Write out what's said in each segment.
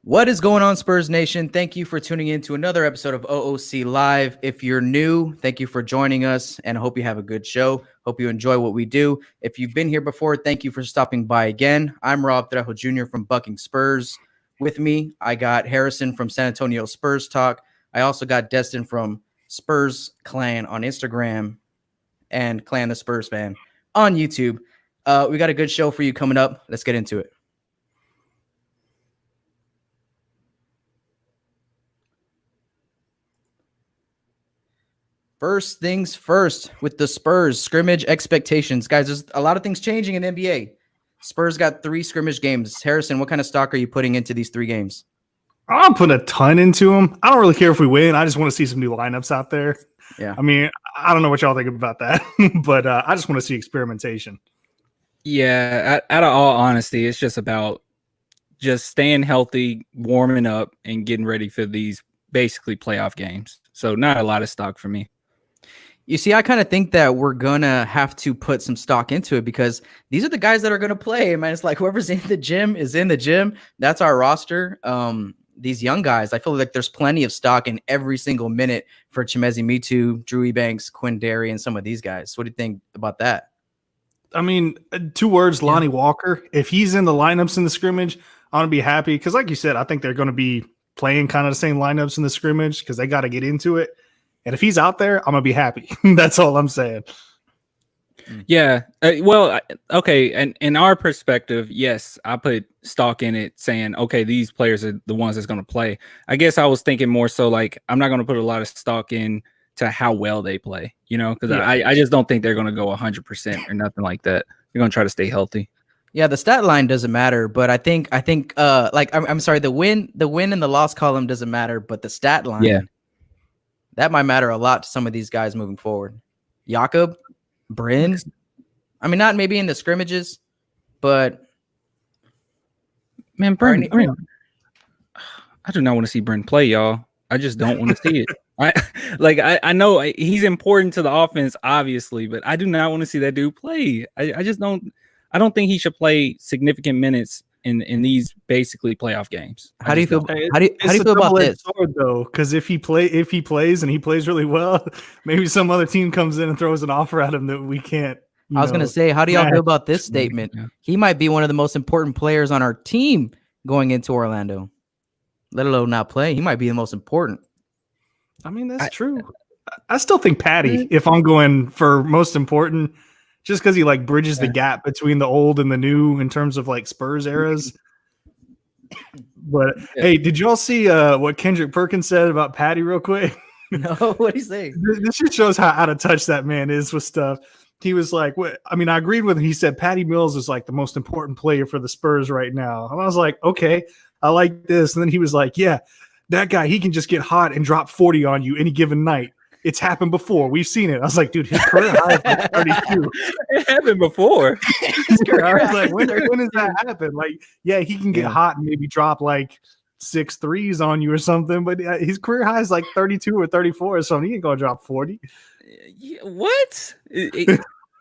What is going on, Spurs Nation? Thank you for tuning in to another episode of OOC Live. If you're new, thank you for joining us, and I hope you have a good show. Hope you enjoy what we do. If you've been here before, thank you for stopping by again. I'm Rob Trejo Jr. from Bucking Spurs. With me, I got Harrison from San Antonio Spurs Talk. I also got Destin from Spurs Clan on Instagram and Clan the Spurs Fan on YouTube. We got a good show for you coming up. Let's get into it. First things first with the Spurs scrimmage expectations. Guys, there's a lot of things changing in the NBA. Spurs got 3 scrimmage games. Harrison, what kind of stock are you putting into these 3 games? I'm putting a ton into them. I don't really care if we win. I just want to see some new lineups out there. Yeah. I mean, I don't know what y'all think about that, but I just want to see experimentation. Yeah, out of all honesty, it's just about just staying healthy, warming up, and getting ready for these basically playoff games. So not a lot of stock for me. You see, I kind of think that we're going to have to put some stock into it because these are the guys that are going to play. Man, it's like whoever's in the gym is in the gym. That's our roster. These young guys, I feel like there's plenty of stock in every single minute for Chimezi Mitu, Drew Ebanks, Quinndary, and some of these guys. What do you think about that? I mean, 2 words, Lonnie Walker. If he's in the lineups in the scrimmage, I'm going to be happy because like you said, I think they're going to be playing kind of the same lineups in the scrimmage because they got to get into it. And if he's out there, I'm going to be happy. That's all I'm saying. Yeah. Okay. And in our perspective, yes, I put stock in it saying, okay, these players are the ones that's going to play. I guess I was thinking more so like I'm not going to put a lot of stock in to how well they play, because I just don't think they're going to go 100% or nothing like that. They're going to try to stay healthy. Yeah, the stat line doesn't matter, but I think I'm sorry, the win and the loss column doesn't matter, but the stat line, that might matter a lot to some of these guys moving forward. Jakob, Bryn, I mean, not maybe in the scrimmages, but man, Bryn, I do not want to see Bryn play, y'all. I just don't want to see it. I know he's important to the offense, obviously, but I do not want to see that dude play. I just don't. I don't think he should play significant minutes in these basically playoff games. How do you feel? How do you feel about this? Sword, though, because if he plays and he plays really well, maybe some other team comes in and throws an offer at him that we can't. I was gonna say, how do y'all feel about this statement? Yeah. He might be one of the most important players on our team going into Orlando, let alone not play. He might be the most important. I mean, that's true. I still think Patty, if I'm going for most important, just because he like bridges the gap between the old and the new in terms of like Spurs eras. But hey, did y'all see what Kendrick Perkins said about Patty real quick? No, what did he say? This just shows how out of touch that man is with stuff. He was like, "What?" I mean, I agreed with him. He said Patty Mills is like the most important player for the Spurs right now. And I was like, okay, I like this. And then he was like, yeah, that guy, he can just get hot and drop 40 on you any given night. It's happened before. We've seen it. I was like, dude, his career high is like 32. It happened before. I was like, when does that happen? Like, yeah, he can get hot and maybe drop like 6 threes on you or something, but his career high is like 32 or 34 or something. He ain't gonna drop 40. What?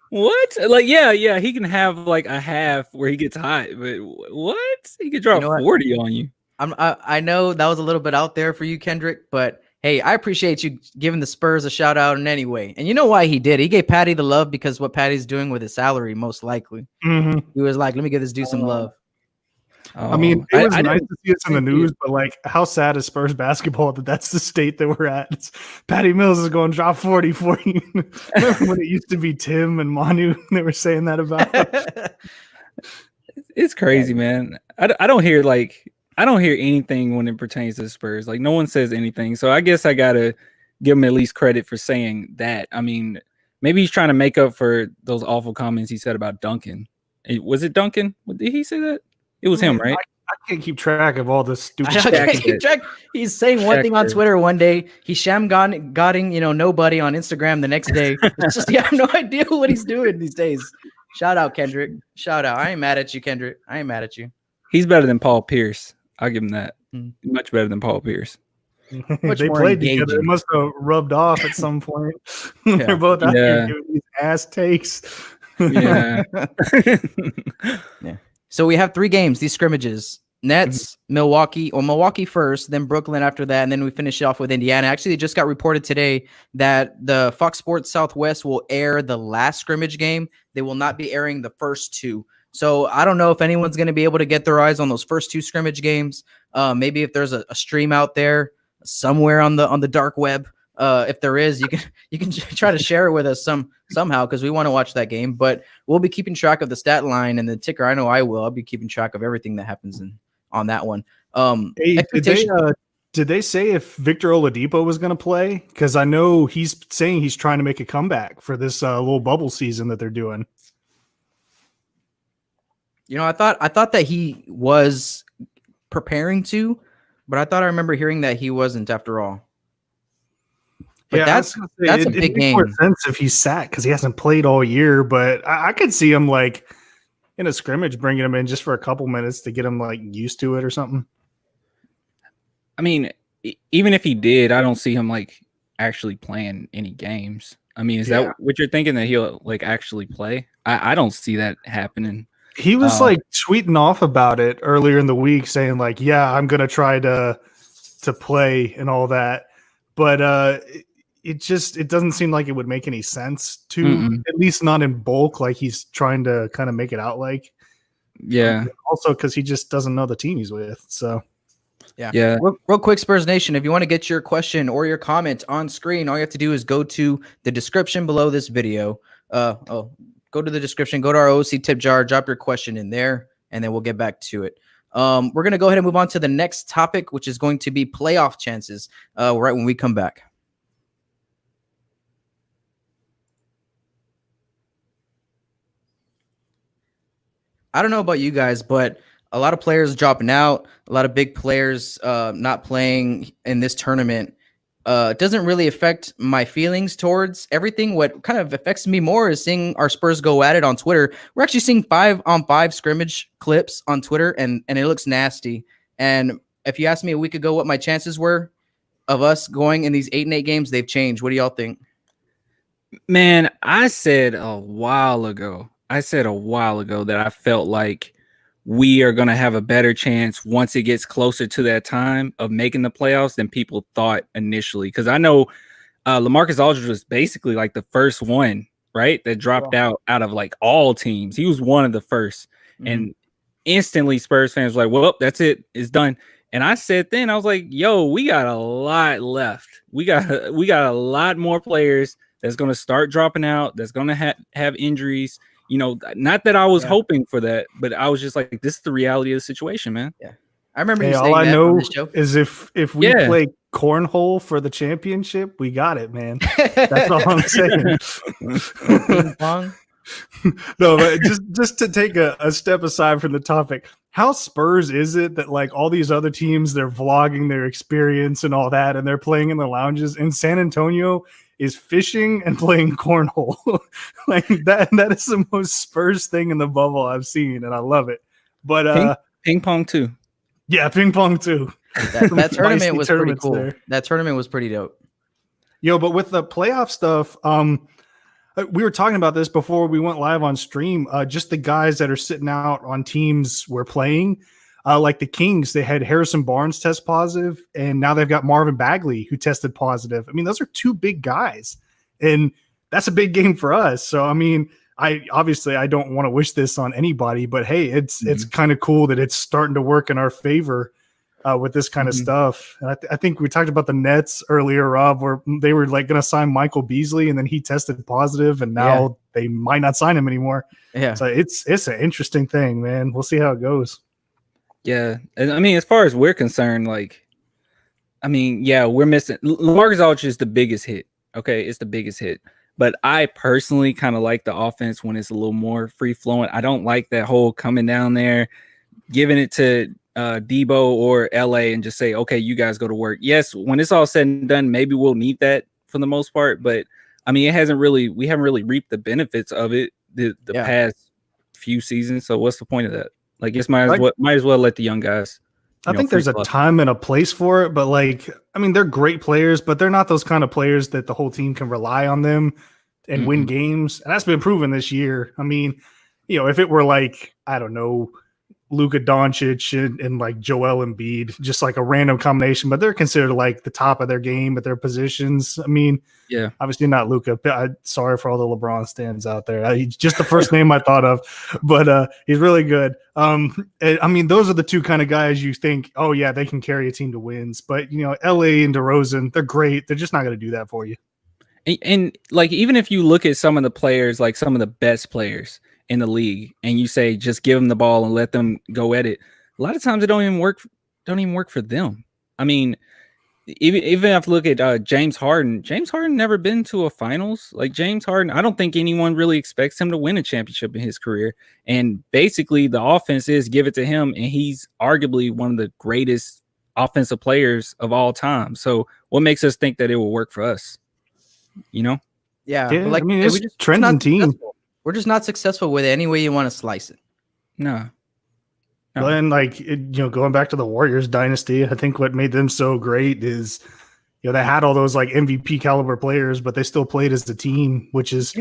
What? Like, yeah, he can have like a half where he gets hot, but what? He could drop 40 on you. I know that was a little bit out there for you, Kendrick, but hey, I appreciate you giving the Spurs a shout out in any way. And you know why he did? He gave Patty the love because what Patty's doing with his salary, most likely. Mm-hmm. He was like, let me give this dude some love. I mean, it was nice to see us in the news, but like, how sad is Spurs basketball that that's the state that we're at? Patty Mills is going to drop 40 for you. Remember when it used to be Tim and Manu? They were saying that about. It's crazy, man. I don't hear anything when it pertains to the Spurs. Like, no one says anything. So I guess I gotta give him at least credit for saying that. I mean, maybe he's trying to make up for those awful comments he said about Duncan. Was it Duncan? Did he say that? It was him, right? I can't keep track of all this stupid shit. He's saying one thing on Twitter one day. He's gotting, nobody on Instagram the next day. It's just, I have no idea what he's doing these days. Shout out, Kendrick. Shout out. I ain't mad at you, Kendrick. I ain't mad at you. He's better than Paul Pierce. I'll give him that. Much better than Paul Pierce. They played together. It must have rubbed off at some point. They're both out there doing these ass takes. Yeah. Yeah. So we have 3 games, these scrimmages. Nets, Milwaukee first, then Brooklyn after that, and then we finish it off with Indiana. Actually, it just got reported today that the Fox Sports Southwest will air the last scrimmage game. They will not be airing the first two. So I don't know if anyone's going to be able to get their eyes on those first two scrimmage games. Maybe if there's a stream out there somewhere on the dark web. If there is, you can try to share it with us somehow, because we want to watch that game. But we'll be keeping track of the stat line and the ticker. I know I will. I'll be keeping track of everything that happens on that one. Hey, did they say if Victor Oladipo was going to play? Because I know he's saying he's trying to make a comeback for this little bubble season that they're doing. You know, I thought that he was preparing to, but I thought I remember hearing that he wasn't after all. But yeah, that's a big game. It makes more sense if he's sat because he hasn't played all year. But I could see him like in a scrimmage, bringing him in just for a couple minutes to get him like used to it or something. I mean, even if he did, I don't see him like actually playing any games. I mean, is that what you're thinking, that he'll like actually play? I don't see that happening. He was like tweeting off about it earlier in the week, saying like, "Yeah, I'm gonna try to play and all that," but it doesn't seem like it would make any sense to, at least not in bulk, like he's trying to kind of make it out like. Yeah. Also, because he just doesn't know the team he's with. So. Yeah. Real quick, Spurs Nation, if you want to get your question or your comment on screen, all you have to do is go to the description below this video. Go to the description, go to our OOC tip jar, drop your question in there, and then we'll get back to it. We're going to go ahead and move on to the next topic, which is going to be playoff chances right when we come back. I don't know about you guys, but a lot of players dropping out, a lot of big players not playing in this tournament. It doesn't really affect my feelings towards everything. What kind of affects me more is seeing our Spurs go at it on Twitter. We're actually seeing 5-on-5 scrimmage clips on Twitter, and it looks nasty. And if you asked me a week ago what my chances were of us going in these 8-8 games, they've changed. What do y'all think? Man, I said a while ago that I felt like we are going to have a better chance once it gets closer to that time of making the playoffs than people thought initially. Because I know LaMarcus Aldridge was basically like the first one, right, that dropped out of like all teams. He was one of the first. And instantly Spurs fans were like, well, that's it. It's done. And I said then, I was like, yo, we got a lot left. We got a lot more players that's going to start dropping out, that's going to have injuries. You know, not that I was hoping for that, but I was just like, this is the reality of the situation, man. Yeah. I remember you saying all I that know on this show. is if we play cornhole for the championship, we got it, man. That's all I'm saying. Ping pong? No, but just to take a step aside from the topic, how Spurs is it that like all these other teams, they're vlogging their experience and all that, and they're playing in the lounges? In San Antonio is fishing and playing cornhole. Like that is the most Spurs thing in the bubble I've seen, and I love it. But ping pong too. Yeah, ping pong too. That tournament was pretty cool. There. That tournament was pretty dope. Yo, but with the playoff stuff, we were talking about this before we went live on stream. Just the guys that are sitting out on teams we're playing. Like the Kings, they had Harrison Barnes test positive, and now they've got Marvin Bagley who tested positive. I mean, those are two big guys, and that's a big game for us. So, I mean, I don't want to wish this on anybody, but hey, it's kind of cool that it's starting to work in our favor with this kind of stuff. And I think we talked about the Nets earlier, Rob, where they were like going to sign Michael Beasley, and then he tested positive, and now they might not sign him anymore. Yeah, so it's an interesting thing, man. We'll see how it goes. Yeah, and I mean, as far as we're concerned, like, I mean, yeah, we're missing LaMarcus Aldridge is the biggest hit. Okay, it's the biggest hit. But I personally kind of like the offense when it's a little more free flowing. I don't like that whole coming down there, giving it to Debo or LA and just say, okay, you guys go to work. Yes, when it's all said and done, maybe we'll need that for the most part. But I mean, we haven't really reaped the benefits of it the past few seasons. So what's the point of that? Like, just might as well let the young guys. I think there's a time and a place for it, but like, I mean, they're great players, but they're not those kind of players that the whole team can rely on them and win games. And that's been proven this year. I mean, you know, if it were like, I don't know, Luka Doncic and like Joel Embiid, just like a random combination, but they're considered like the top of their game at their positions. I mean, yeah, obviously not Luka. Sorry for all the LeBron stands out there. He's just the first name I thought of, but he's really good. I mean, those are the two kind of guys you think, oh yeah, they can carry a team to wins. But you know, LA and DeRozan, they're great. They're just not going to do that for you. And like, even if you look at some of the players, like some of the best players in the league, and you say just give them the ball and let them go at it, a lot of times it don't even work for them. I mean, even if you look at James Harden never been to a finals. Like James Harden, I don't think anyone really expects him to win a championship in his career. And basically the offense is give it to him, and he's arguably one of the greatest offensive players of all time. So what makes us think that it will work for us? You know? Yeah. Yeah, like, I mean, it's trending team. Successful. We're just not successful with it any way you want to slice it. No. Well, and like, going back to the Warriors dynasty, I think what made them so great is, they had all those like MVP caliber players, but they still played as a team, which is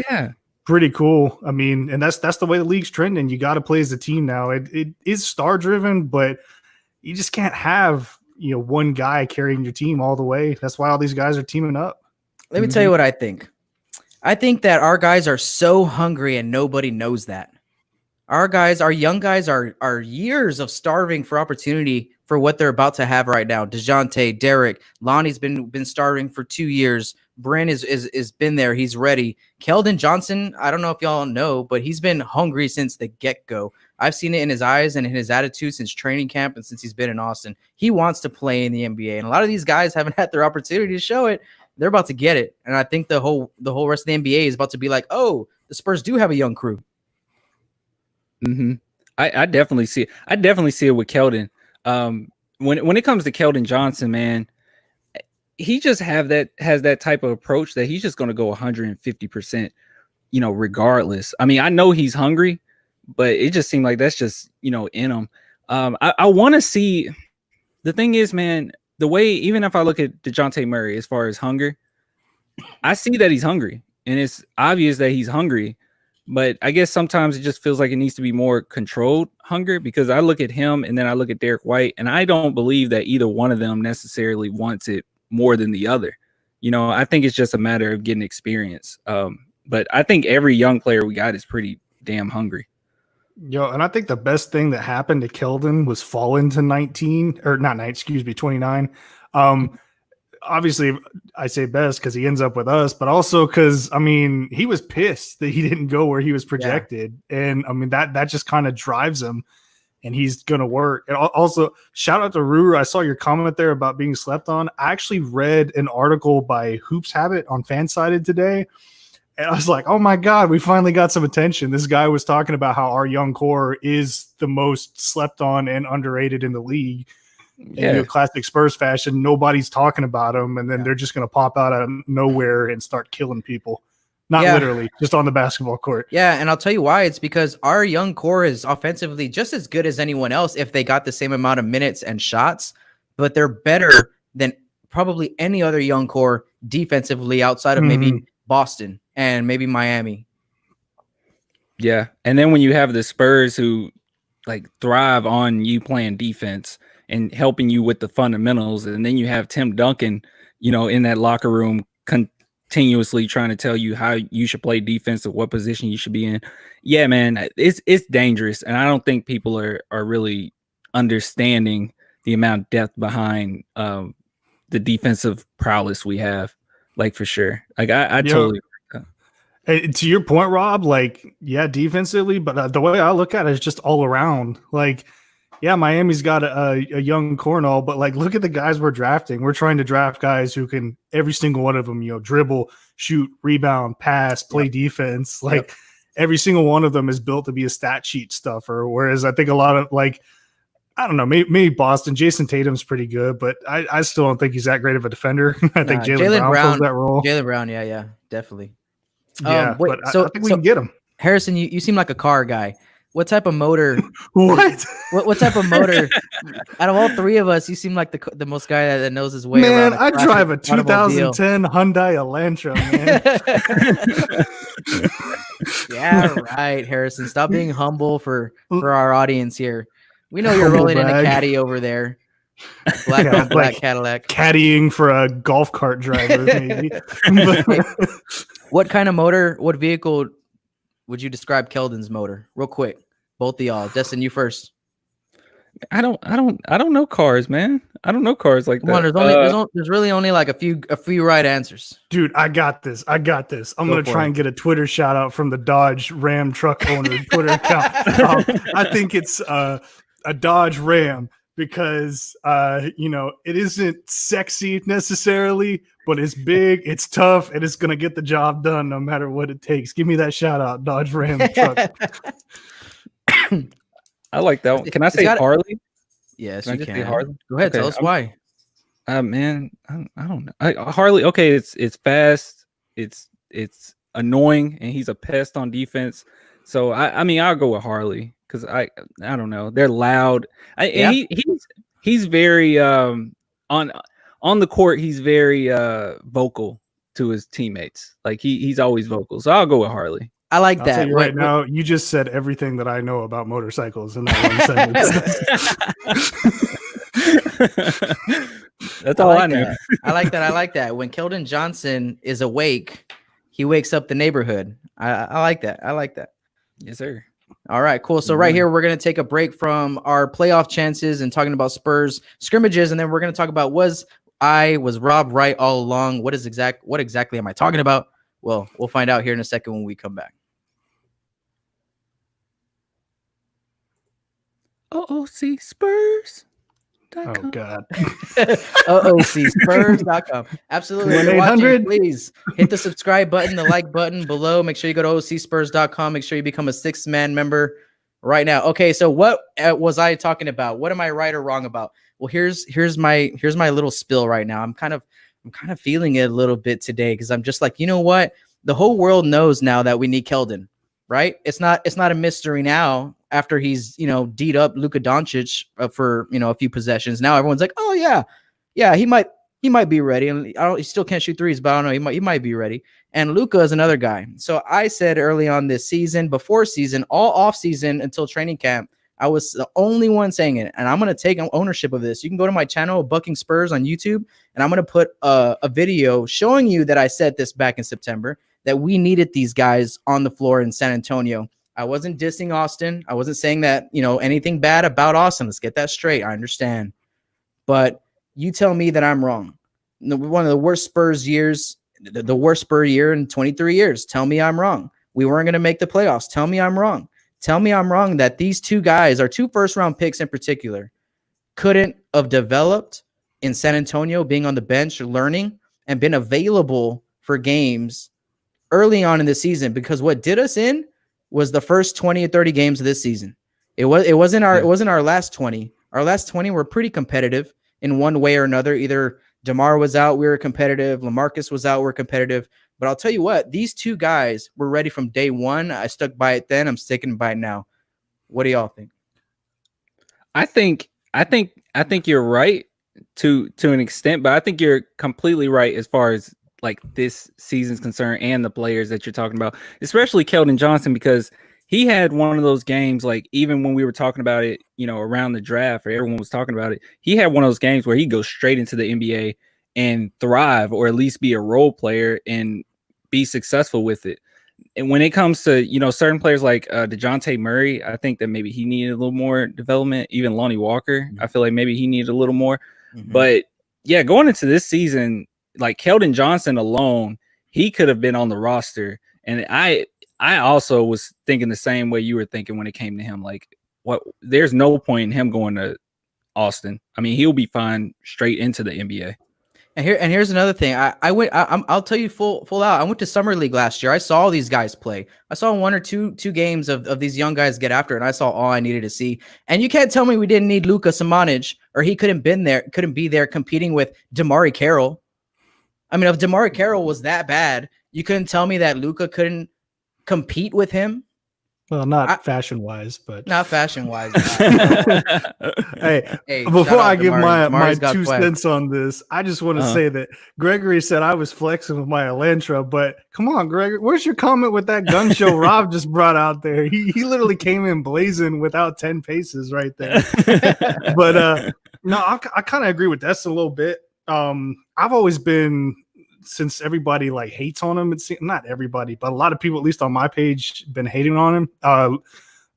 pretty cool. I mean, and that's the way the league's trending. You got to play as a team now. It is star driven, but you just can't have, one guy carrying your team all the way. That's why all these guys are teaming up. Let me tell you what I think. I think that our guys are so hungry and nobody knows that. Our young guys are years of starving for opportunity for what they're about to have right now. DeJounte, Derek, Lonnie's been starving for 2 years. Bryn is been there. He's ready. Keldon Johnson, I don't know if y'all know, but he's been hungry since the get-go. I've seen it in his eyes and in his attitude since training camp and since he's been in Austin. He wants to play in the NBA, and a lot of these guys haven't had their opportunity to show it. They're about to get it, and I think the whole rest of the NBA is about to be like, oh, the Spurs do have a young crew. Mm-hmm. I definitely see it. I definitely see it with Keldon. When it comes to Keldon Johnson, man, he just has that type of approach that he's just going to go 150%, regardless. I mean, I know he's hungry, but it just seemed like that's just, in him. I want to see. The thing is, man, the way, even if I look at DeJounte Murray as far as hunger, I see that he's hungry, and it's obvious that he's hungry. But I guess sometimes it just feels like it needs to be more controlled hunger, because I look at him and then I look at Derek White, and I don't believe that either one of them necessarily wants it more than the other. I think it's just a matter of getting experience. But I think every young player we got is pretty damn hungry. And I think the best thing that happened to Keldon was falling to 29. Obviously, I say best because he ends up with us, but also because, I mean, he was pissed that he didn't go where he was projected. Yeah. And I mean, that just kind of drives him, and he's going to work. And also, shout out to Ruru. I saw your comment there about being slept on. I actually read an article by Hoops Habit on Fansided today, and I was like, oh my God, we finally got some attention. This guy was talking about how our young core is the most slept on and underrated in the league. Yeah. In classic Spurs fashion, nobody's talking about them, and then they're just going to pop out of nowhere and start killing people. Not literally, just on the basketball court. Yeah, and I'll tell you why. It's because our young core is offensively just as good as anyone else if they got the same amount of minutes and shots, but they're better than probably any other young core defensively outside of maybe Boston and maybe Miami. Yeah, and then when you have the Spurs who like thrive on you playing defense and helping you with the fundamentals, and then you have Tim Duncan, in that locker room continuously trying to tell you how you should play defense or what position you should be in. Yeah, man, it's dangerous, and I don't think people are really understanding the amount of depth behind the defensive prowess we have. Like, for sure. Like, I totally agree. To your point, Rob, like, yeah, defensively, but the way I look at it is just all around. Like, yeah, Miami's got a young core and all, but like, look at the guys we're drafting. We're trying to draft guys who can, every single one of them, dribble, shoot, rebound, pass, play defense. Like, every single one of them is built to be a stat sheet stuffer. Whereas I think a lot of, like, I don't know, maybe Boston, Jason Tatum's pretty good, but I still don't think he's that great of a defender. I think Jaylen Brown fills that role. Jaylen Brown, yeah, definitely. Yeah, but I think we can get him. Harrison, you seem like a car guy. What type of motor? What type of motor? Out of all three of us, you seem like the most guy that knows his way around. Man, I drive a 2010 Hyundai Elantra, man. Yeah, right, Harrison. Stop being humble for our audience here. We know you're rolling in a caddy over there. Black on black Cadillac. Caddying for a golf cart driver, maybe. What kind of motor, what vehicle would you describe Keldon's motor? Real quick. Both of y'all. Destin, you first. I don't know cars, man. I don't know cars like that. There's really only like a few right answers. Dude, I got this. I'm gonna try and get a Twitter shout out from the Dodge Ram truck owner Twitter account. I think it's a Dodge Ram because it isn't sexy necessarily, but it's big, it's tough, and it's gonna get the job done no matter what it takes. Give me that shout out, Dodge Ram truck. I like that one. Can I say Harley? Yes, you can. Harley? Go ahead. Tell us why. Man, I don't know. Harley. Okay, it's fast. It's annoying, and he's a pest on defense. So I mean, I'll go with Harley because I don't know. They're loud. He's very on the court. He's very vocal to his teammates. Like he's always vocal. So I'll go with Harley. I like I'll that. tell you right now, you just said everything that I know about motorcycles in that one sentence. That's all I know. I like that. When Keldon Johnson is awake, he wakes up the neighborhood. I like that. Yes, sir. All right, cool. So right here, we're going to take a break from our playoff chances and talking about Spurs scrimmages, and then we're going to talk about was Rob right all along? What exactly am I talking about? Well, we'll find out here in a second when we come back. OOC Spurs. Oh God. OOCspurs.com. Absolutely. If you're watching, please hit the subscribe button, the like button below. Make sure you go to OOCspurs.com. Make sure you become a 6-man member right now. Okay, so what was I talking about? What am I right or wrong about? Well, here's my little spill right now. I'm kind of feeling it a little bit today because I'm just like, you know what? The whole world knows now that we need Keldon, right? It's not a mystery now after he's, D'd up Luka Doncic for, a few possessions. Now everyone's like, oh yeah, he might be ready. And he still can't shoot threes, but I don't know. He might be ready. And Luka is another guy. So I said early on this season, before season, all off season until training camp, I was the only one saying it, and I'm going to take ownership of this. You can go to my channel, Bucking Spurs on YouTube, and I'm going to put a video showing you that I said this back in September, that we needed these guys on the floor in San Antonio. I wasn't dissing Austin. I wasn't saying that, anything bad about Austin. Let's get that straight. I understand. But you tell me that I'm wrong. One of the worst Spurs years, the worst Spur year in 23 years. Tell me I'm wrong. We weren't going to make the playoffs. Tell me I'm wrong. Tell me I'm wrong that these two guys, our 2 first-round picks in particular, couldn't have developed in San Antonio, being on the bench, learning, and been available for games early on in the season. Because what did us in was the first 20 or 30 games of this season. It wasn't our last 20. Our last 20 were pretty competitive in one way or another. Either DeMar was out, we were competitive. LaMarcus was out, we're competitive. But I'll tell you what, these 2 guys were ready from day one. I stuck by it then. I'm sticking by it now. What do y'all think? I think you're right to an extent, but I think you're completely right as far as like this season's concerned and the players that you're talking about, especially Keldon Johnson, because he had one of those games, like even when we were talking about it, around the draft or everyone was talking about it, he had one of those games where he goes straight into the NBA and thrive, or at least be a role player and be successful with it. And when it comes to, certain players like DeJounte Murray, I think that maybe he needed a little more development. Even Lonnie Walker, I feel like maybe he needed a little more. But yeah, going into this season, like Keldon Johnson alone, he could have been on the roster. And I also was thinking the same way you were thinking when it came to him. Like, there's no point in him going to Austin. I mean, he'll be fine straight into the NBA. And here's another thing. I'll tell you full out. I went to Summer League last year. I saw all these guys play. I saw 1 or 2 games of these young guys get after it, and I saw all I needed to see. And you can't tell me we didn't need Luka Samanic, or he couldn't be there competing with DeMar Carroll. I mean, if DeMar Carroll was that bad, you couldn't tell me that Luka couldn't compete with him. Well, not fashion wise, but not fashion wise. Hey, Hey, before I give DeMar. my DeMar's got 2 swag. cents on this, I just want to say that Gregory said I was flexing with my Elantra, but come on, Gregory, where's your comment with that gun show Rob just brought out there? He literally came in blazing without 10 paces right there. But no, I kind of agree with Des a little bit. I've always been, since everybody like hates on him, it's not everybody, but a lot of people, at least on my page, been hating on him.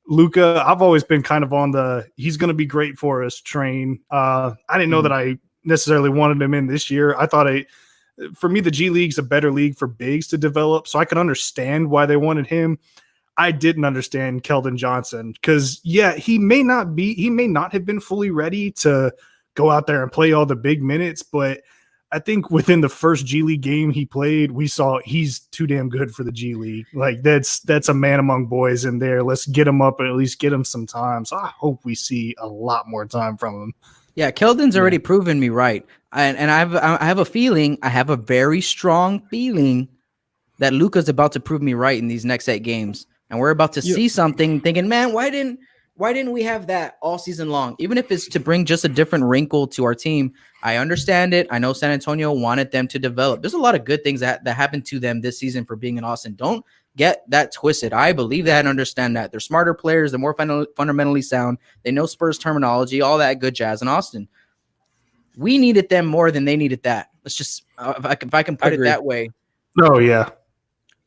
Luka, I've always been kind of on the he's going to be great for us train. I didn't know that I necessarily wanted him in this year. I thought for me, the G League's a better league for bigs to develop, so I can understand why they wanted him. I didn't understand Keldon Johnson because, yeah, he may not have been fully ready to go out there and play all the big minutes, but I think within the first G League game he played, we saw he's too damn good for the G League. Like that's a man among boys in there. Let's get him up and at least get him some time. So I hope we see a lot more time from him. Yeah, Keldon's already proven me right, and I have a very strong feeling that Luka's about to prove me right in these next 8 games, and we're about to see something. Thinking, man, why didn't we have that all season long? Even if it's to bring just a different wrinkle to our team, I understand it. I know San Antonio wanted them to develop. There's a lot of good things that happened to them this season for being in Austin. Don't get that twisted. I believe that and understand that. They're smarter players. They're more fundamentally sound. They know Spurs terminology, all that good jazz in Austin. We needed them more than they needed that. Let's just, if I can put it that way. Oh, yeah.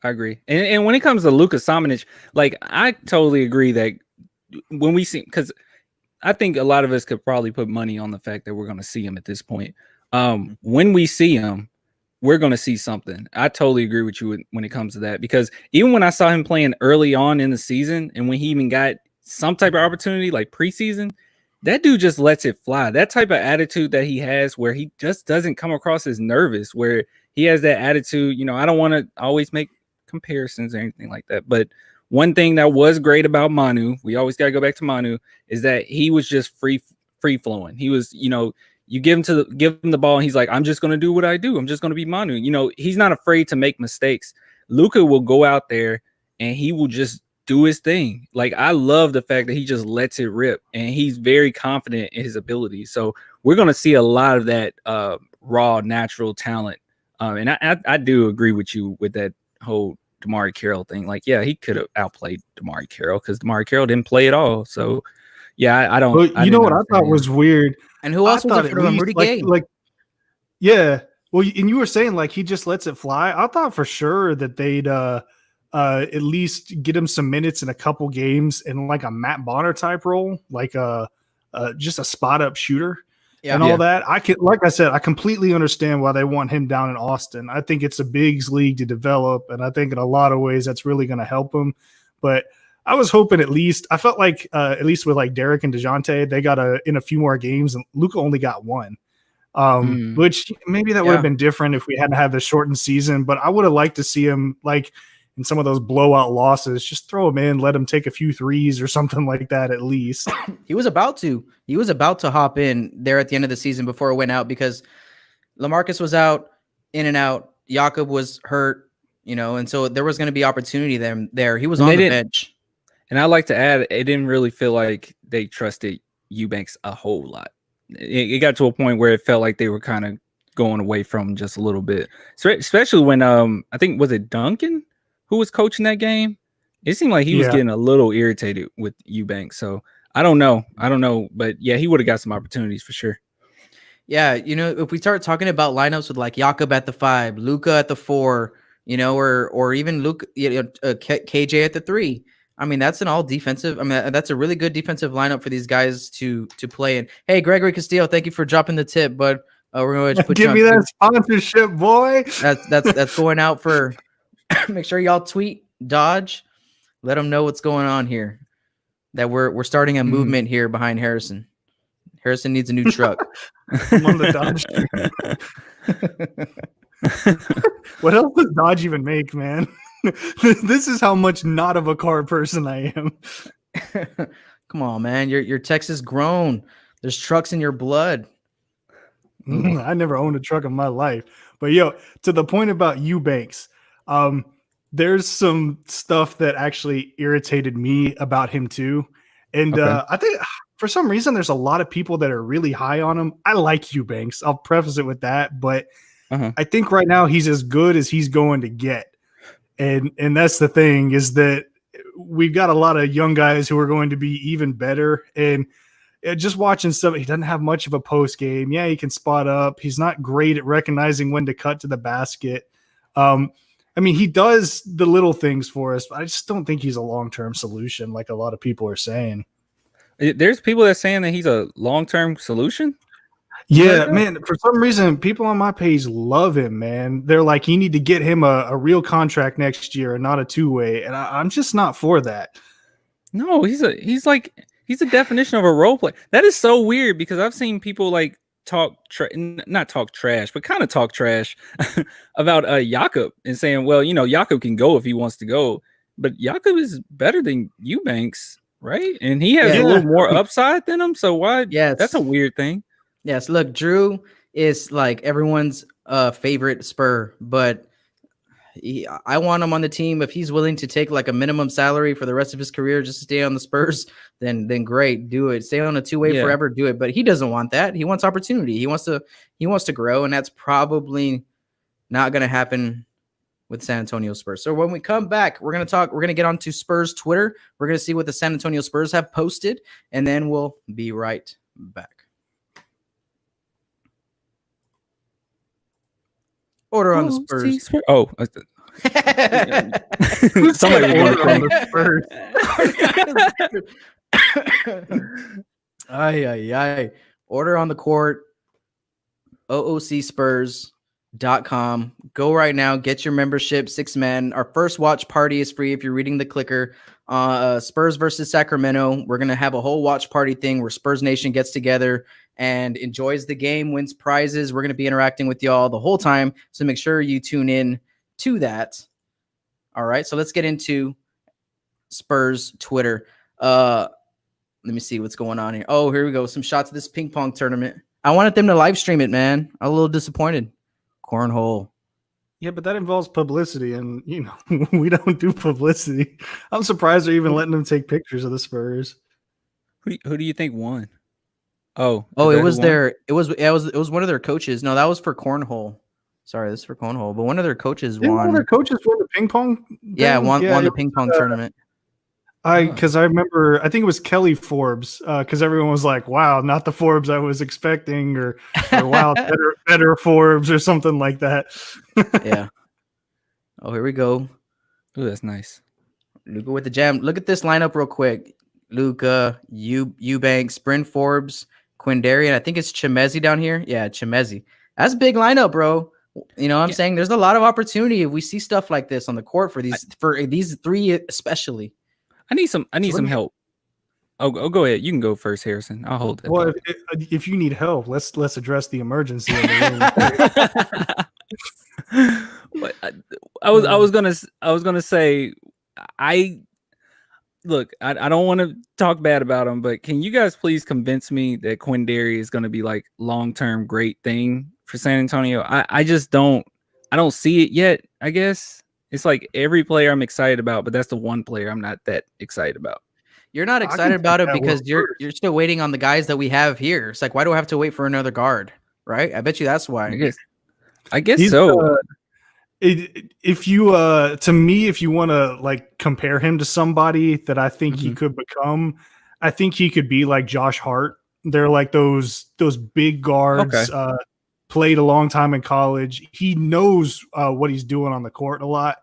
I agree. And when it comes to Luka Samanic, like, I totally agree that when we see, because I think a lot of us could probably put money on the fact that we're going to see him at this point. When we see him, we're going to see something. I totally agree with you when it comes to that, because even when I saw him playing early on in the season and when he even got some type of opportunity like preseason, that dude just lets it fly. That type of attitude that he has where he just doesn't come across as nervous, where he has that attitude. You know, I don't want to always make comparisons or anything like that, but one thing that was great about Manu, we always got to go back to Manu, is that he was just free flowing. He was, you know, you give him the ball and he's like, I'm just going to do what I do. I'm just going to be Manu. You know, he's not afraid to make mistakes. Luka will go out there and he will just do his thing. Like, I love the fact that he just lets it rip and he's very confident in his ability. So we're going to see a lot of that raw, natural talent. And I do agree with you with that whole DeMar Carroll thing. Like, yeah, he could have outplayed DeMar Carroll because DeMar Carroll didn't play at all. So, yeah, I don't. Well, you know what I thought was weird? And who else was it for him? Rudy Gay. Yeah. Well, and you were saying like he just lets it fly. I thought for sure that they'd at least get him some minutes in a couple games in like a Matt Bonner type role, like just a spot up shooter. And all that. Like I said, I completely understand why they want him down in Austin. I think it's a bigs league to develop, and I think in a lot of ways that's really going to help him. But I was hoping I felt like at least with like Derek and DeJounte, they got in a few more games, and Luka only got 1. Which maybe that would have been different if we hadn't had the shortened season. But I would have liked to see him like in some of those blowout losses, just throw him in, let him take a few threes or something like that at least. He was about to hop in there at the end of the season before it went out because LaMarcus was out, in and out. Jakob was hurt, you know, and so there was going to be opportunity there. He was on the bench. And I'd like to add, it didn't really feel like they trusted Eubanks a whole lot. It got to a point where it felt like they were kind of going away from him just a little bit, especially when I think, was it Duncan who was coaching that game? It seemed like he was getting a little irritated with Eubanks. So I don't know. But yeah, he would have got some opportunities for sure. Yeah. You know, if we start talking about lineups with like Jakob at the 5, Luka at the 4, you know, or even Luke, KJ at the 3. I mean, that's an all defensive. I mean, that's a really good defensive lineup for these guys to play in. Hey, Gregory Castillo, thank you for dropping the tip, but we're going to put give me that sponsorship, boy. That's going out for. Make sure y'all tweet Dodge. Let them know what's going on here. That we're starting a movement here behind Harrison. Harrison needs a new truck. I'm on the Dodge. What else does Dodge even make, man? This is how much not of a car person I am. Come on, man. You're Texas grown. There's trucks in your blood. I never owned a truck in my life. But yo, to the point about Eubanks, there's some stuff that actually irritated me about him too. And I think for some reason, there's a lot of people that are really high on him. I like Eubanks. I'll preface it with that. But I think right now he's as good as he's going to get. And that's the thing, is that we've got a lot of young guys who are going to be even better. And just watching stuff, he doesn't have much of a post game. Yeah, he can spot up. He's not great at recognizing when to cut to the basket. I mean, he does the little things for us, but I just don't think he's a long-term solution like a lot of people are saying. There's people that are saying that he's a long-term solution? Yeah, man, for some reason, people on my page love him, man. They're like, you need to get him a real contract next year and not a two-way, and I'm just not for that. No, he's a definition of a role player. That is so weird, because I've seen people like not talk trash, but kind of talk trash about Jakob and saying, well, Jakob can go if he wants to go, but Jakob is better than Eubanks, right? And he has a little more upside than him. So why? Yeah, that's a weird thing. Yes, look, Drew is like everyone's favorite Spur, but I want him on the team. If he's willing to take like a minimum salary for the rest of his career just to stay on the Spurs, then great, do it. Stay on a two-way forever, do it. But he doesn't want that. He wants opportunity. He wants to grow, and that's probably not going to happen with San Antonio Spurs. So when we come back, we're going to get onto Spurs Twitter. We're going to see what the San Antonio Spurs have posted, and then we'll be right back. Order on the Spurs. Somebody order on the Spurs. Order on the court. OOCspurs.com. Go right now. Get your membership. 6 men. Our first watch party is free if you're reading the clicker. Spurs versus Sacramento. We're gonna have a whole watch party thing where Spurs Nation gets together and enjoys the game, wins prizes. We're going to be interacting with y'all the whole time, so make sure you tune in to that. All right, so let's get into Spurs Twitter. Let me see what's going on here. Oh, here we go. Some shots of this ping pong tournament. I wanted them to live stream it, man. I'm a little disappointed. Cornhole. Yeah, but that involves publicity, and we don't do publicity. I'm surprised they're even letting them take pictures of the Spurs. Who do you think won? Oh, it was one of their coaches. No, that was for cornhole. Sorry, this is for cornhole. But one of their coaches won. One of their coaches won the ping pong. Yeah, won the ping pong tournament. Because I remember, I think it was Kelly Forbes. Because everyone was like, "Wow, not the Forbes I was expecting," or "Wow, better Forbes," or something like that. Yeah. Oh, here we go. Oh, that's nice. Luka with the jam. Look at this lineup real quick. Luka, Eubanks, Bryn Forbes, Quinndary, and I think it's Chimezi down here. Yeah, Chimezi. That's a big lineup, bro. I'm saying there's a lot of opportunity if we see stuff like this on the court for these three especially. I need some help. Oh, go ahead. You can go first, Harrison. I'll hold it. Well, if you need help, let's address the emergency in the room. But I was gonna say Look, I don't want to talk bad about him, but can you guys please convince me that Quinndary is going to be like long-term great thing for San Antonio? I just don't see it yet. I guess it's like every player I'm excited about, but that's the one player I'm not that excited about. You're not excited about it because you're still waiting on the guys that we have here. It's like, why do I have to wait for another guard? Right? I bet you that's why. I guess so. If you want to like compare him to somebody that I think he could become, I think he could be like Josh Hart. They're like those big guards, played a long time in college. He knows what he's doing on the court a lot.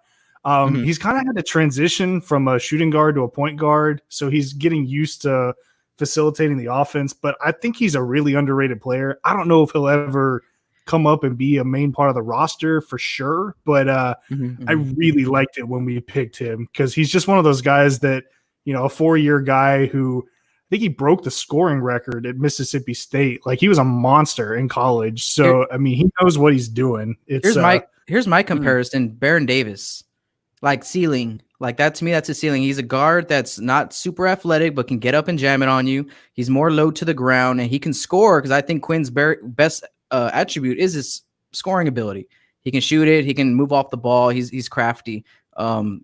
He's kind of had to transition from a shooting guard to a point guard, so he's getting used to facilitating the offense, but I think he's a really underrated player. I don't know if he'll ever come up and be a main part of the roster for sure, but I really liked it when we picked him because he's just one of those guys that, a 4-year guy who I think he broke the scoring record at Mississippi State. Like he was a monster in college. So, he knows what he's doing. Here's my comparison. Baron Davis, like ceiling, like that to me, that's a ceiling. He's a guard that's not super athletic, but can get up and jam it on you. He's more low to the ground and he can score because I think Quinn's best attribute is his scoring ability. He can shoot it. He can move off the ball. He's crafty.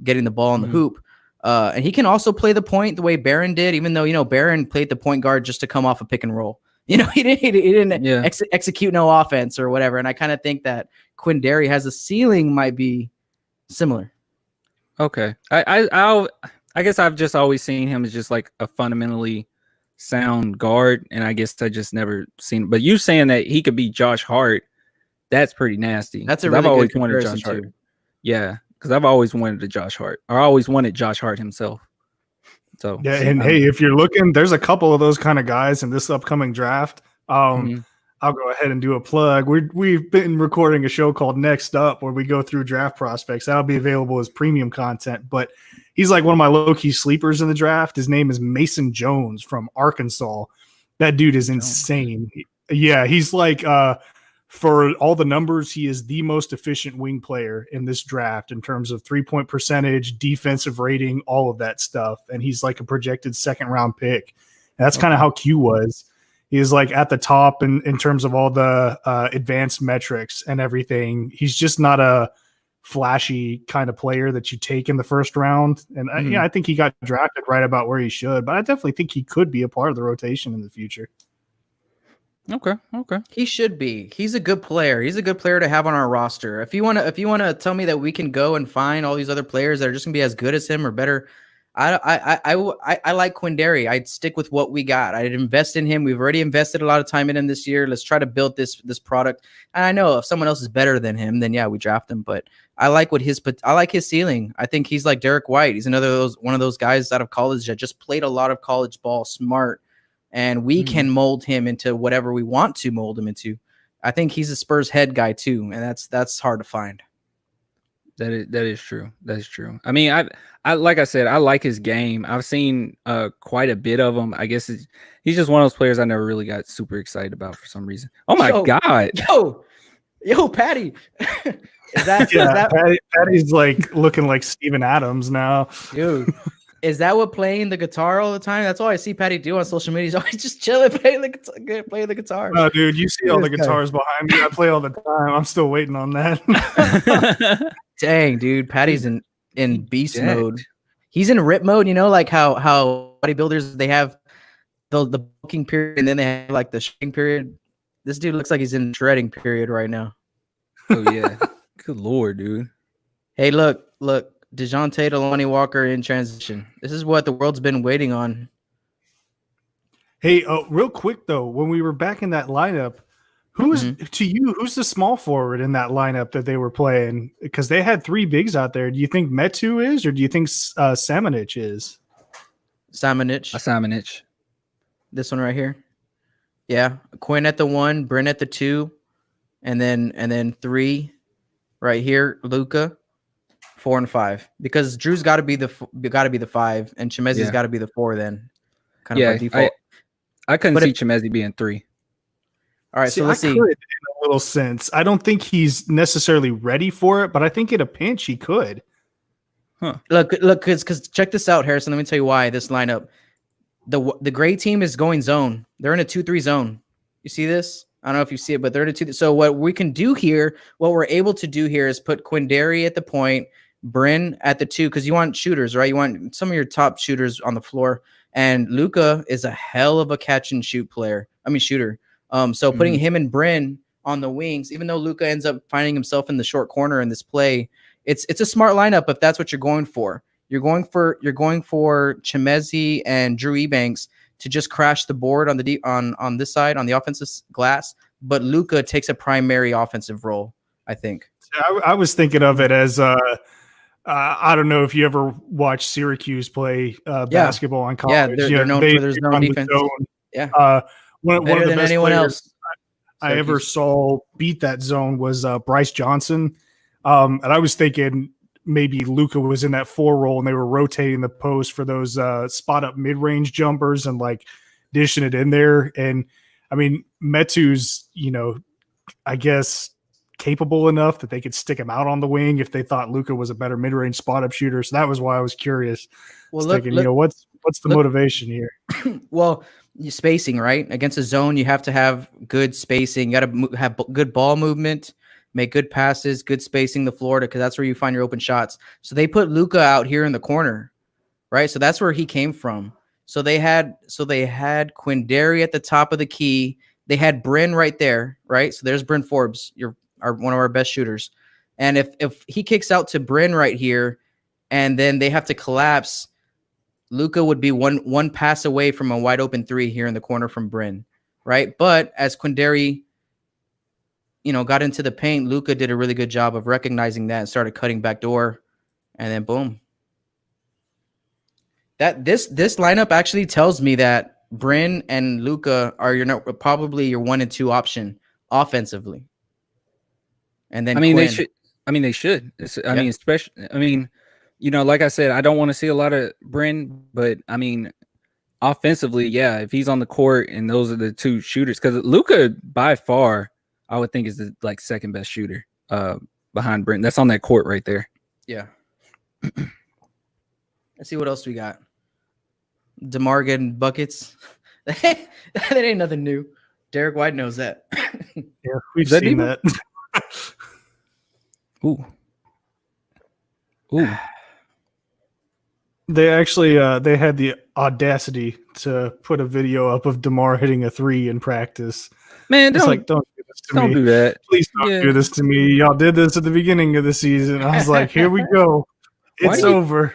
getting the ball in the hoop. And he can also play the point the way Barron did, even though, Barron played the point guard just to come off a pick and roll. He didn't execute no offense or whatever. And I kind of think that Quinndary has a ceiling might be similar. Okay. I guess I've just always seen him as just like a fundamentally sound guard, and I guess I just never seen. But you saying that he could be Josh Hart, that's pretty nasty. That's a really I've good always wanted Josh Hart. Yeah, because I've always wanted a Josh Hart, or I always wanted Josh Hart himself. So yeah, and hey, if you're looking, there's a couple of those kind of guys in this upcoming draft. I'll go ahead and do a plug. We've been recording a show called Next Up where we go through draft prospects. That'll be available as premium content, but he's like one of my low-key sleepers in the draft. His name is Mason Jones from Arkansas. That dude is insane. Yeah, he's like for all the numbers, he is the most efficient wing player in this draft in terms of 3-point percentage, defensive rating, all of that stuff. And he's like a projected second-round pick. And that's kind of how Q was. He is like at the top in terms of all the advanced metrics and everything. He's just not a flashy kind of player that you take in the first round. And I think he got drafted right about where he should, but I definitely think he could be a part of the rotation in the future. Okay. He should be. He's a good player. He's a good player to have on our roster. If you want to tell me that we can go and find all these other players that are just gonna be as good as him or better, I like Quinndary. I'd stick with what we got. I'd invest in him. We've already invested a lot of time in him this year. Let's try to build this product. And I know if someone else is better than him, then yeah, we draft him. But I like his ceiling. I think he's like Derek White. He's one of those guys out of college that just played a lot of college ball, smart, and we can mold him into whatever we want to mold him into. I think he's a Spurs head guy too, and that's hard to find. That is true. That is true. I mean, I like I said, I like his game. I've seen quite a bit of him. I guess he's just one of those players I never really got super excited about for some reason. Oh my God. Yo, Patty. Patty's like looking like Steven Adams now. Dude, is that what playing the guitar all the time? That's all I see Patty do on social media. He's always just chilling, playing the guitar. No, dude, you see all the guitars behind me. I play all the time. I'm still waiting on that. Dang, dude, Patty's in beast mode. He's in rip mode, like how bodybuilders, they have the bulking period and then they have like the shredding period. This dude looks like he's in shredding period right now. Oh yeah. Good Lord, dude. Hey, look, DeJounte Lonnie Walker in transition. This is what the world's been waiting on. Hey, real quick though, when we were back in that lineup, who's the small forward in that lineup that they were playing? Because they had three bigs out there. Do you think Metu is, or do you think Samanic is? Samanic. This one right here. Yeah, Quinn at the 1, Bryn at the 2, and then 3 right here. Luka 4 and 5, because Drew's got to be the 5, and Chimezi's got to be the 4. Then kind of by default. I couldn't see Chimezie being 3. All right, so let's see. In a little sense, I don't think he's necessarily ready for it, but I think in a pinch he could. Huh. Look, because check this out, Harrison. Let me tell you why this lineup. The gray team is going zone. They're in a 2-3 zone. You see this? I don't know if you see it, but they're in a 2. So what we can do here, what we're able to do here, is put Quinndary at the point, Bryn at the 2, because you want shooters, right? You want some of your top shooters on the floor, and Luka is a hell of a catch and shoot shooter. So putting him and Bryn on the wings, even though Luka ends up finding himself in the short corner in this play, it's a smart lineup if that's what you're going for. You're going for Chimezie and Drew Ebanks to just crash the board on on this side on the offensive glass, but Luka takes a primary offensive role, I think. I was thinking of it as I don't know if you ever watched Syracuse play basketball on college. Yeah, they're known for their zone defense. Yeah. One of the best anyone else I ever saw beat that zone was Bryce Johnson. And I was thinking maybe Luka was in that 4 role and they were rotating the post for those spot up mid-range jumpers and like dishing it in there. And I mean, Metu's, I guess capable enough that they could stick him out on the wing if they thought Luka was a better mid-range spot up shooter. So that was why I was curious. Well, thinking, what's the motivation here? Well, spacing, right? Against a zone, you have to have good spacing. You got to have good ball movement. make good passes, good spacing the floor, because that's where you find your open shots. So they put Luka out here in the corner, right? So that's where he came from. So they had Quinndary at the top of the key. They had Bryn right there, right? So there's Bryn Forbes, one of our best shooters. And if he kicks out to Bryn right here, and then they have to collapse, Luka would be one pass away from a wide open three here in the corner from Bryn, right? But as Quinndary, got into the paint, Luka did a really good job of recognizing that and started cutting back door, and then boom. That this lineup actually tells me that Bryn and Luka are probably your 1 and 2 option offensively. And then they should. They should. Especially. Like I said, I don't want to see a lot of Bryn, but offensively, yeah, if he's on the court and those are the two shooters, because Luka by far, I would think is the second best shooter behind Bryn. That's on that court right there. Yeah. Let's see what else we got. DeMar getting buckets. That ain't nothing new. Derek White knows that. Yeah, we've seen that. Ooh. They actually they had the audacity to put a video up of DeMar hitting a 3 in practice. Man, don't do this to me. Don't do that. Please don't do this to me. Y'all did this at the beginning of the season. I was like, here we go. It's over.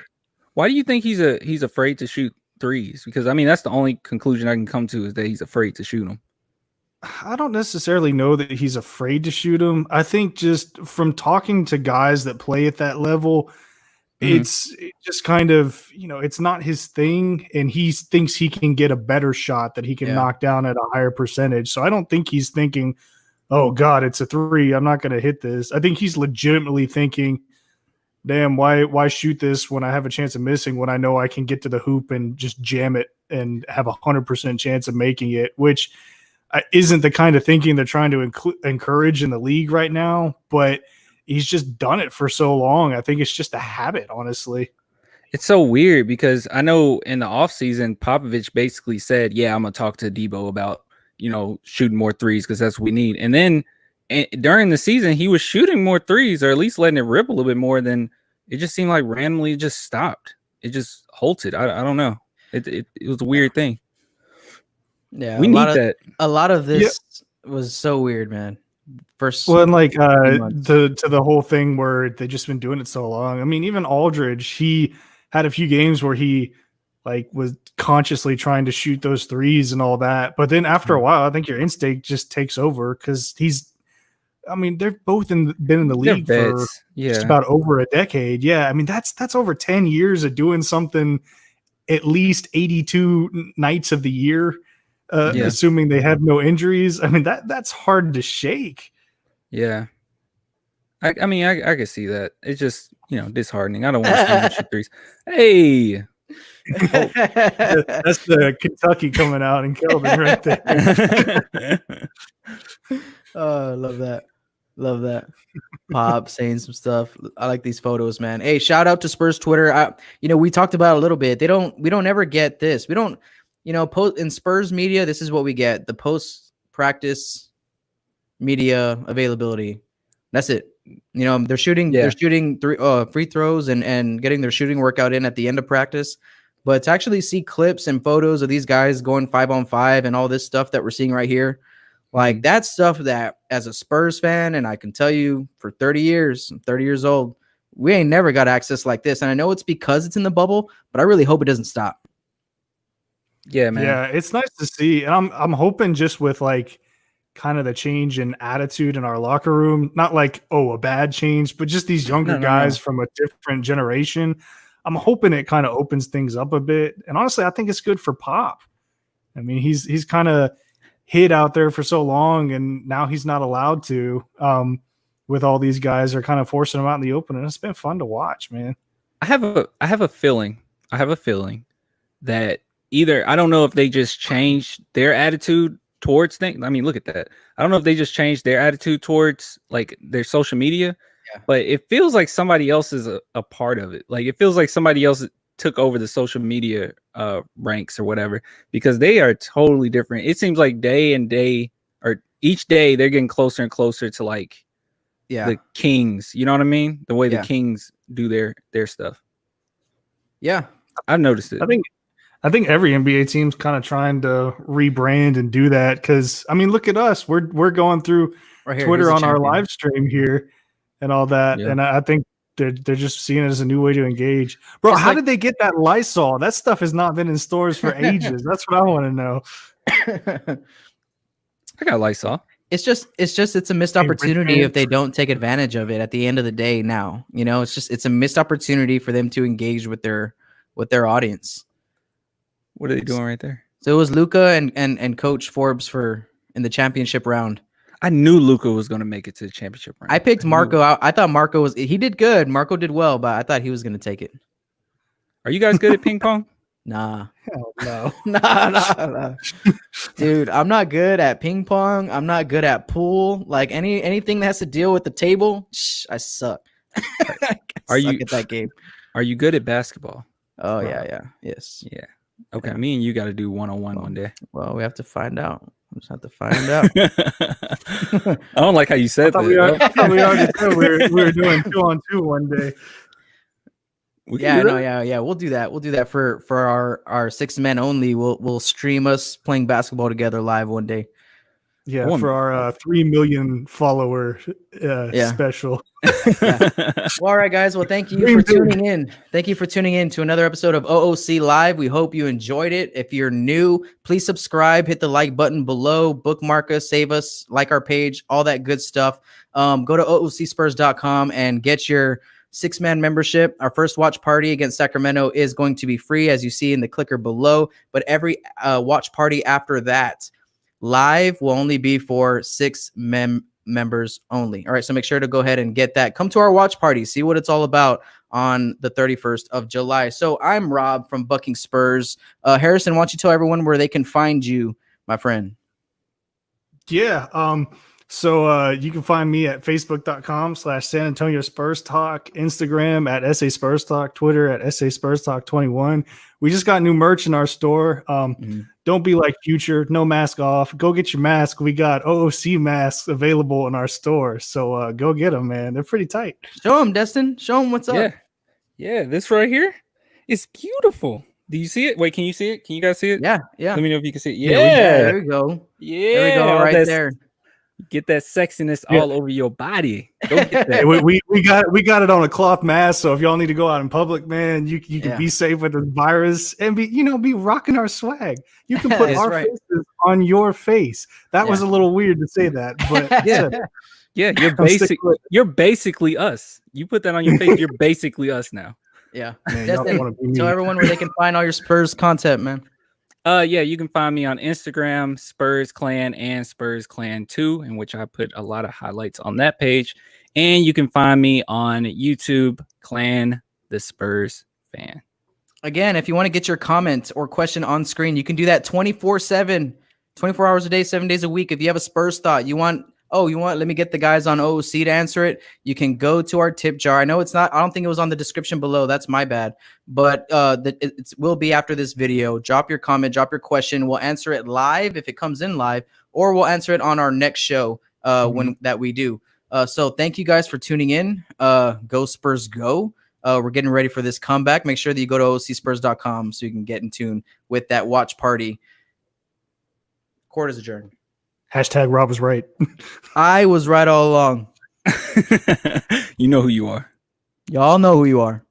Why do you think he's afraid to shoot threes? Because that's the only conclusion I can come to, is that he's afraid to shoot them. I don't necessarily know that he's afraid to shoot them. I think just from talking to guys that play at that level, it's just kind of, it's not his thing, and he thinks he can get a better shot that he can knock down at a higher percentage. So I don't think he's thinking, oh God, it's a 3, I'm not going to hit this. I think he's legitimately thinking, damn, why shoot this when I have a chance of missing, when I know I can get to the hoop and just jam it and have 100% chance of making it, which isn't the kind of thinking they're trying to encourage in the league right now, but he's just done it for so long. I think it's just a habit, honestly. It's so weird because I know in the offseason, Popovich basically said, yeah, I'm going to talk to Debo about, shooting more threes because that's what we need. And then during the season, he was shooting more threes, or at least letting it rip a little bit more. Than it just seemed like randomly it just stopped. It just halted. I don't know. It was a weird thing. Yeah, we need that. A lot of this was so weird, man. And to the whole thing where they've just been doing it so long. Even Aldridge, he had a few games where he was consciously trying to shoot those threes and all that. But then after a while, I think your instinct just takes over, because they've both been in the league for just about over a decade. Yeah, that's over 10 years of doing something at least 82 nights of the year, assuming they have no injuries. That's hard to shake. Yeah. I can see that. It's just, disheartening. I don't want to shoot threes. Hey. That's the Kentucky coming out and killed him right there. Oh, I love that. Love that. Pop saying some stuff. I like these photos, man. Hey, shout out to Spurs Twitter. We talked about it a little bit. We don't ever get this. We don't, post in Spurs Media. This is what we get: the post practice media availability. That's it. They're shooting. Yeah. They're shooting free throws and getting their shooting workout in at the end of practice. But to actually see clips and photos of these guys going 5-on-5 and all this stuff that we're seeing right here, that's stuff that, as a Spurs fan, and I can tell you for 30 years, I'm 30 years old, we ain't never got access like this. And I know it's because it's in the bubble, but I really hope it doesn't stop. Yeah, man. Yeah, it's nice to see. And I'm hoping just with kind of the change in attitude in our locker room, not a bad change, but just these younger guys from a different generation. I'm hoping it kind of opens things up a bit. And honestly, I think it's good for Pop. He's kind of hid out there for so long, and now he's not allowed to, with all these guys are kind of forcing him out in the open. And it's been fun to watch, man. I have a feeling that either, I don't know if they just changed their attitude towards things. Look at that. I don't know if they just changed their attitude towards their social media, but it feels like somebody else is a part of it. It feels like somebody else took over the social media ranks or whatever, because they are totally different. It seems like each day they're getting closer and closer to the Kings. You know what I mean? The way the Kings do their stuff. Yeah, I've noticed it. I think every NBA team's kind of trying to rebrand and do that because I mean, look at us. We're going through Twitter on our live stream here and all that, and I think they're just seeing it as a new way to engage. Bro, how did they get that Lysol? That stuff has not been in stores for ages. That's what I want to know. I got Lysol. It's a missed opportunity if they don't take advantage of it at the end of the day. Now, it's a missed opportunity for them to engage with their audience. What are they doing right there? So it was Luka and Coach Forbes in the championship round. I knew Luka was going to make it to the championship round. I picked Marco out. I thought Marco he did good. Marco did well, but I thought he was going to take it. Are you guys good at ping pong? Nah. Hell no. Nah. Dude, I'm not good at ping pong. I'm not good at pool. Like anything that has to deal with the table, I suck. Are you at that game? Are you good at basketball? Oh yeah. Yes. Yeah. Okay. Me and you got to do 1-on-1 one day. Well, we have to find out. We just have to find out. I don't like how you said that. We already said we were doing 2-on-2 one day. Yeah. We'll do that. We'll do that for our 6 men only. We'll stream us playing basketball together live one day. Yeah, for our 3 million follower special. Well, all right, guys. Well, thank you for tuning in. Thank you for tuning in to another episode of OOC Live. We hope you enjoyed it. If you're new, please subscribe, hit the like button below, bookmark us, save us, like our page, all that good stuff. Go to OOCspurs.com and get your 6-man membership. Our first watch party against Sacramento is going to be free, as you see in the clicker below. But every watch party after that, live, will only be for 6 members only. All right, so make sure to go ahead and get that. Come to our watch party, see what it's all about on the 31st of July. So I'm Rob from Bucking Spurs. Harrison, why don't you tell everyone where they can find you, my friend? Yeah. So you can find me at facebook.com/San Antonio Spurs Talk, Instagram at SA Spurs Talk, Twitter at SA Spurs Talk 21. We just got new merch in our store. Don't be like Future, no mask off. Go get your mask. We got OOC masks available in our store. So go get them, man. They're pretty tight. Show them, Destin. Show them what's up. Yeah, this right here is beautiful. Do you see it? Wait, can you see it? Can you guys see it? Yeah. Let me know if you can see it. There we go. Yeah. There we go, right there. Get that sexiness all over your body. Go get that. we got it on a cloth mask. So if y'all need to go out in public, man, you can be safe with the virus and be rocking our swag. You can put our faces on your face. That was a little weird to say that, but you're basically us. You put that on your face, you're basically us now. Yeah. Man, tell everyone where they can find all your Spurs content, man. You can find me on Instagram, Spurs Clan and Spurs Clan 2, in which I put a lot of highlights on that page. And you can find me on YouTube, Clan the Spurs Fan. Again, if you want to get your comment or question on screen, you can do that 24/7, 24 hours a day, 7 days a week. If you have a Spurs thought, let me get the guys on OOC to answer it. You can go to our tip jar. I know it's not, I don't think it was on the description below. That's my bad. But it will be after this video. Drop your comment, drop your question. We'll answer it live if it comes in live, or we'll answer it on our next show when we do. So thank you guys for tuning in. Go Spurs, go. We're getting ready for this comeback. Make sure that you go to OOCspurs.com so you can get in tune with that watch party. Court is adjourned. # Rob was right. I was right all along. You know who you are. Y'all know who you are.